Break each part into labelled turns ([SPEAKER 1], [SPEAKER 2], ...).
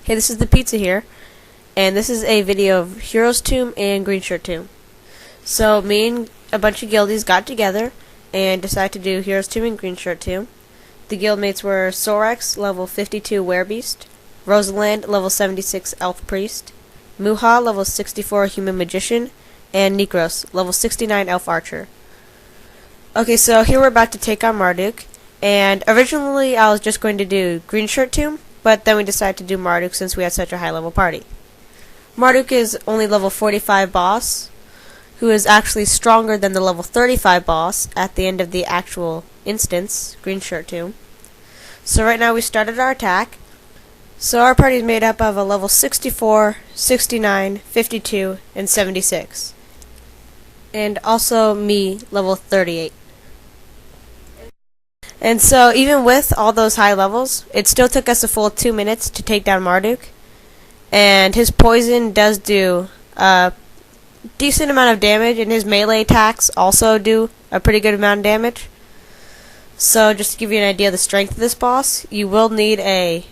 [SPEAKER 1] Hey, this is the pizza here, and this is a video of Hero's Tomb and Green Shirt Tomb. So me and a bunch of guildies got together and decided to do Hero's Tomb and Green Shirt Tomb. The guildmates were Sorex, level 52 Werebeast, Rosalind, level 76 Elf Priest, Muha, level 64 Human Magician, and Nikros, level 69 Elf Archer. Okay, so here we're about to take on Mardook, and originally I was just going to do Green Shirt Tomb, but then we decided to do Mardook since we had such a high level party. Mardook is only level 45 boss, who is actually stronger than the level 35 boss at the end of the actual instance, Green Shirt Tomb. So right now we started our attack. So our party is made up of a level 64, 69, 52, and 76. And also me, level 38. And so even with all those high levels, it still took us a full 2 minutes to take down Mardook. And his poison does do a decent amount of damage, and his melee attacks also do a pretty good amount of damage. So just to give you an idea of the strength of this boss, you will need a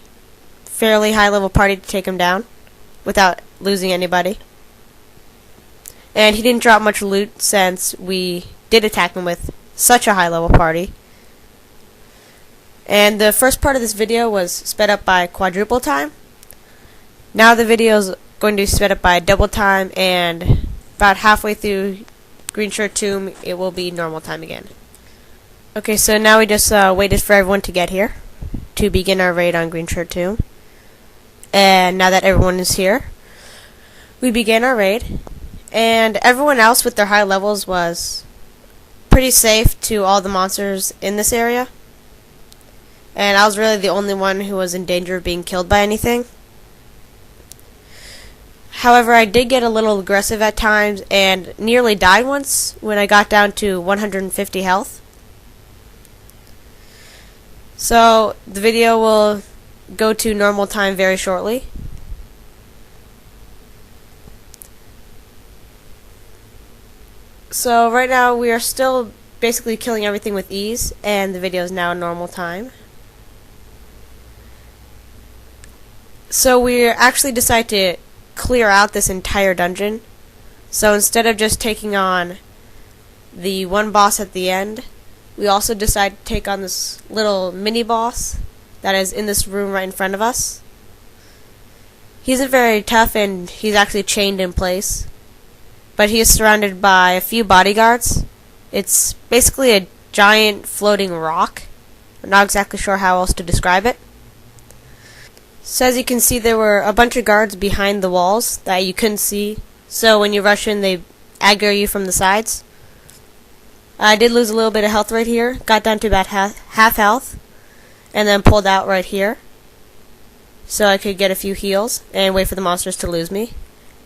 [SPEAKER 1] fairly high level party to take him down without losing anybody. And he didn't drop much loot since we did attack him with such a high level party. And the first part of this video was sped up by quadruple time. Now the video is going to be sped up by double time, and about halfway through Green Shirt Tomb it will be normal time again. Okay, so now we just waited for everyone to get here to begin our raid on Green Shirt Tomb. And now that everyone is here, we began our raid. And everyone else with their high levels was pretty safe to all the monsters in this area. And I was really the only one who was in danger of being killed by anything. However, I did get a little aggressive at times and nearly died once when I got down to 150 health. So the video will go to normal time very shortly. So right now we are still basically killing everything with ease, and the video is now normal time. So we actually decided to clear out this entire dungeon. So instead of just taking on the one boss at the end, we also decided to take on this little mini boss that is in this room right in front of us. He isn't very tough, and he's actually chained in place, but he is surrounded by a few bodyguards. It's basically a giant floating rock. I'm not exactly sure how else to describe it. So as you can see, there were a bunch of guards behind the walls that you couldn't see, so when you rush in they aggro you from the sides. I did lose a little bit of health right here, got down to about half health, and then pulled out right here so I could get a few heals and wait for the monsters to lose me,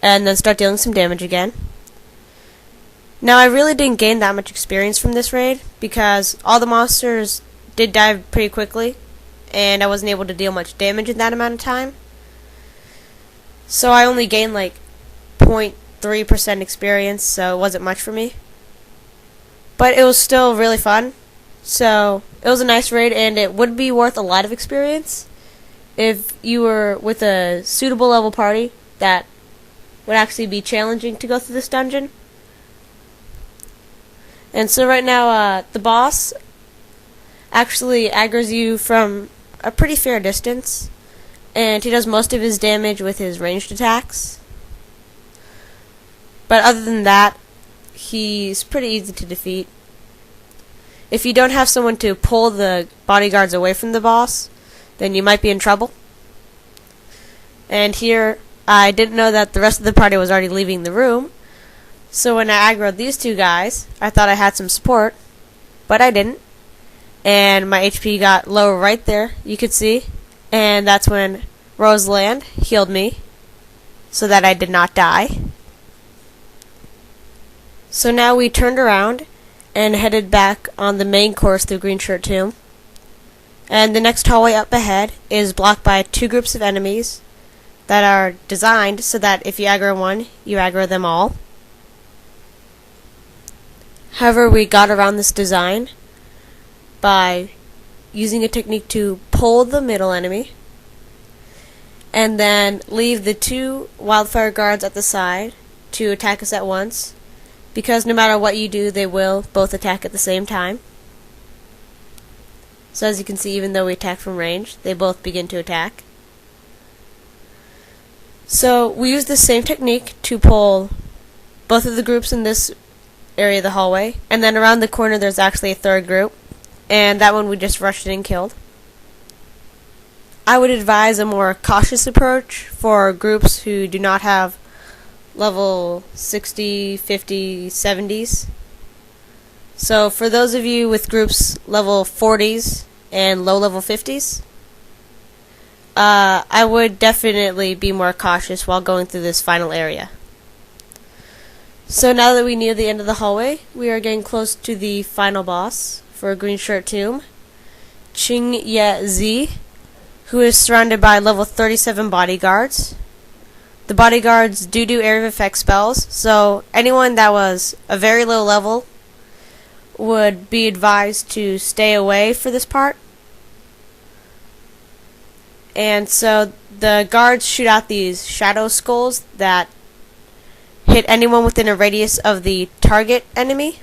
[SPEAKER 1] and then start dealing some damage again. Now I really didn't gain that much experience from this raid because all the monsters did die pretty quickly, and I wasn't able to deal much damage in that amount of time. So I only gained like 0.3% experience, so it wasn't much for me. But it was still really fun. So it was a nice raid, and it would be worth a lot of experience if you were with a suitable level party that would actually be challenging to go through this dungeon. And so right now the boss actually aggroes you from a pretty fair distance, and he does most of his damage with his ranged attacks. But other than that, he's pretty easy to defeat. If you don't have someone to pull the bodyguards away from the boss, then you might be in trouble. And here, I didn't know that the rest of the party was already leaving the room, so when I aggroed these two guys, I thought I had some support, but I didn't. And my HP got low right there, you could see. And that's when Rosalind healed me so that I did not die. So now we turned around and headed back on the main course through Green Shirt Tomb. And the next hallway up ahead is blocked by two groups of enemies that are designed so that if you aggro one, you aggro them all. However, we got around this design by using a technique to pull the middle enemy and then leave the 2 wildfire guards at the side to attack us at once, because no matter what you do, they will both attack at the same time. So as you can see, even though we attack from range, they both begin to attack. So we use the same technique to pull both of the groups in this area of the hallway, and then around the corner there's actually a third group, and that one we just rushed in and killed. I would advise a more cautious approach for groups who do not have level 60, 50, 70s. So for those of you with groups level 40s and low level 50s, I would definitely be more cautious while going through this final area. So now that we near the end of the hallway, we are getting close to the final boss for a green shirt tomb, Ching Ye Zhi, who is surrounded by level 37 bodyguards. The bodyguards do area of effect spells, so anyone that was a very low level would be advised to stay away for this part. And so the guards shoot out these shadow skulls that hit anyone within a radius of the target enemy.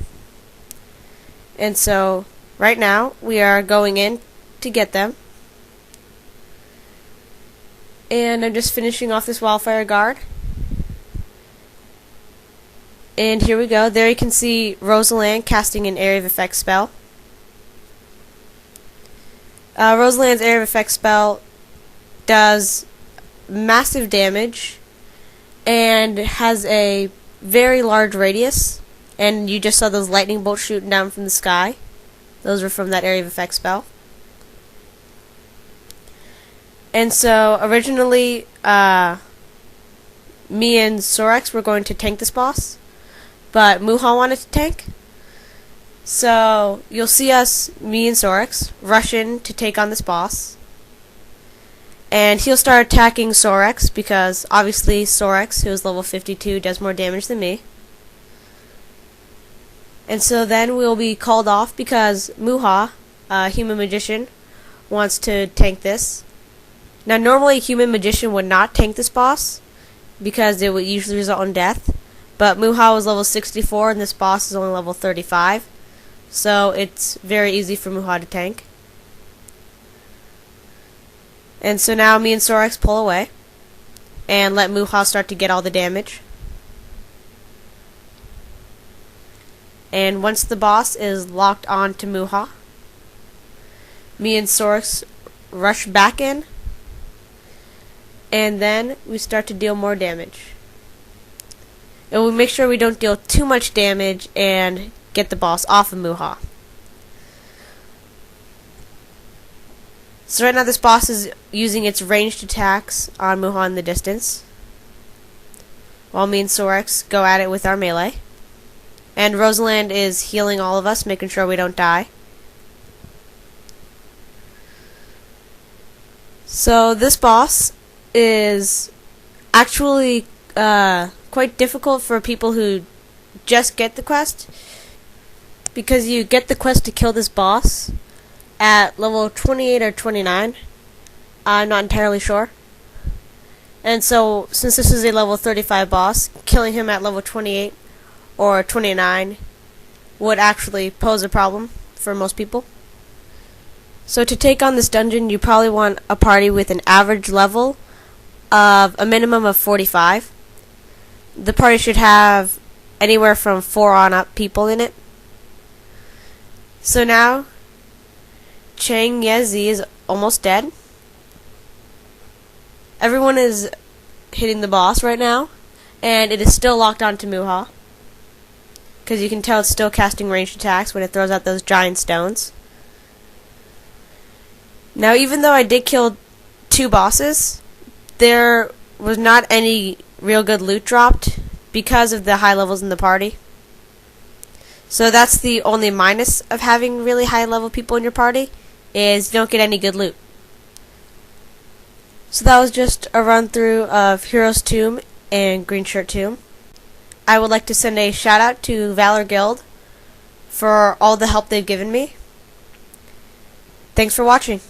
[SPEAKER 1] And so right now we are going in to get them. And I'm just finishing off this wildfire guard. And here we go. There you can see Rosalind casting an area of effect spell. Rosalind's area of effect spell does massive damage and has a very large radius, and you just saw those lightning bolts shooting down from the sky. Those were from that area of effect spell. And so originally me and Sorex were going to tank this boss, but Muha wanted to tank. So you'll see us, me and Sorex, rush in to take on this boss. And he'll start attacking Sorex because obviously Sorex, who is level 52, does more damage than me. And so then we'll be called off because Muha, human magician, wants to tank this. Now normally a human magician would not tank this boss because it would usually result in death. But Muha was level 64 and this boss is only level 35. So it's very easy for Muha to tank. And so now me and Sorex pull away and let Muha start to get all the damage. And once the boss is locked on to Muha, me and Sorex rush back in, and then we start to deal more damage. And we make sure we don't deal too much damage and get the boss off of Muha. So right now this boss is using its ranged attacks on Muha in the distance, while me and Sorex go at it with our melee. And Rosalind is healing all of us, making sure we don't die. So this boss is actually quite difficult for people who just get the quest, because you get the quest to kill this boss at level 28 or 29. I'm not entirely sure. And so, since this is a level 35 boss, killing him at level 28 or 29 would actually pose a problem for most people. So to take on this dungeon, you probably want a party with an average level of a minimum of 45. The party should have anywhere from 4 on up people in it. So now, Ching Ye Zhi is almost dead. Everyone is hitting the boss right now, and it is still locked onto Muha, because you can tell it's still casting ranged attacks when it throws out those giant stones. Now, even though I did kill 2 bosses, there was not any real good loot dropped because of the high levels in the party. So that's the only minus of having really high level people in your party, is you don't get any good loot. So that was just a run through of Hero's Tomb and Green Shirt Tomb. I would like to send a shout out to Valor Guild for all the help they've given me. Thanks for watching.